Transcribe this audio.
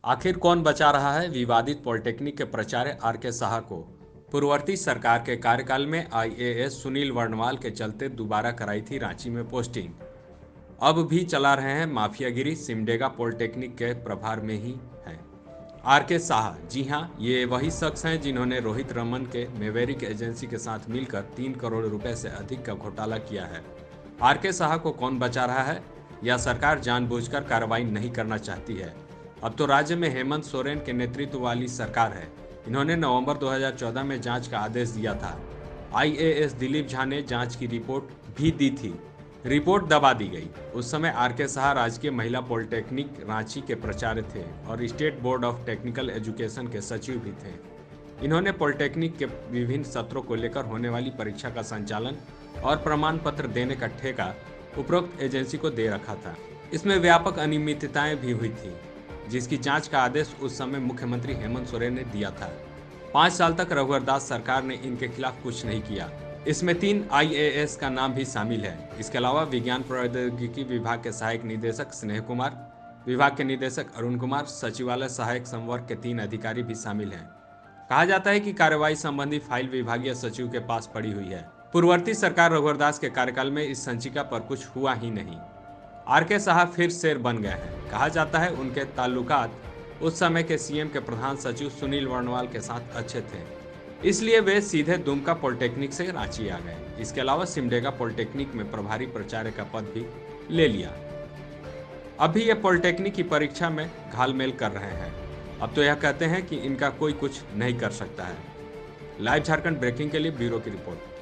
आखिर कौन बचा रहा है विवादित पॉलिटेक्निक के प्राचार्य आर के साहा को? पूर्ववर्ती सरकार के कार्यकाल में आईएएस सुनील वर्णवाल के चलते दोबारा कराई थी रांची में पोस्टिंग। अब भी चला रहे हैं माफियागिरी, सिमडेगा पॉलिटेक्निक के प्रभार में ही है आर के साहा। जी हां, ये वही शख्स हैं जिन्होंने रोहित रमन के मेवेरिक एजेंसी के साथ मिलकर 3 करोड़ रुपए से अधिक का घोटाला किया है। आर के साहा को कौन बचा रहा है, या सरकार जानबूझकर कार्रवाई नहीं करना चाहती है? अब तो राज्य में हेमंत सोरेन के नेतृत्व वाली सरकार है। इन्होंने नवंबर 2014 में जांच का आदेश दिया था। आईएएस दिलीप झा ने जांच की रिपोर्ट भी दी थी। रिपोर्ट दबा दी गई। उस समय आर के साहा राजकीय महिला पॉलिटेक्निक रांची के प्राचार्य थे और state board of technical education के सचिव भी थे। इन्होंने पॉलिटेक्निक के विभिन्न सत्रों को लेकर होने वाली परीक्षा का संचालन और प्रमाण पत्र देने का ठेका उपरोक्त एजेंसी को दे रखा था। इसमें व्यापक अनियमितताएं भी हुई थी, जिसकी जांच का आदेश उस समय मुख्यमंत्री हेमंत सोरेन ने दिया था। 5 साल तक रघुवर दास सरकार ने इनके खिलाफ कुछ नहीं किया। इसमें 3 आईएएस का नाम भी शामिल है। इसके अलावा विज्ञान प्रौद्योगिकी विभाग के सहायक निदेशक स्नेह कुमार, विभाग के निदेशक अरुण कुमार, सचिवालय सहायक संवर्ग के 3 अधिकारी भी शामिल हैं। कहा जाता है कि कार्रवाई संबंधी फाइल विभागीय सचिव के पास पड़ी हुई है। पूर्ववर्ती सरकार रघुवर दास के कार्यकाल में इस संचिका पर कुछ हुआ ही नहीं। आर के साहा फिर शेर बन गए हैं। कहा जाता है उनके ताल्लुकात उस समय के सीएम के प्रधान सचिव सुनील वर्णवाल के साथ अच्छे थे, इसलिए वे सीधे दुमका पॉलिटेक्निक से रांची आ गए। इसके अलावा सिमडेगा पॉलिटेक्निक में प्रभारी प्राचार्य का पद भी ले लिया। अभी ये पॉलिटेक्निक की परीक्षा में घालमेल कर रहे हैं। अब तो यह कहते हैं कि इनका कोई कुछ नहीं कर सकता है। लाइव झारखंड ब्रेकिंग के लिए ब्यूरो की रिपोर्ट।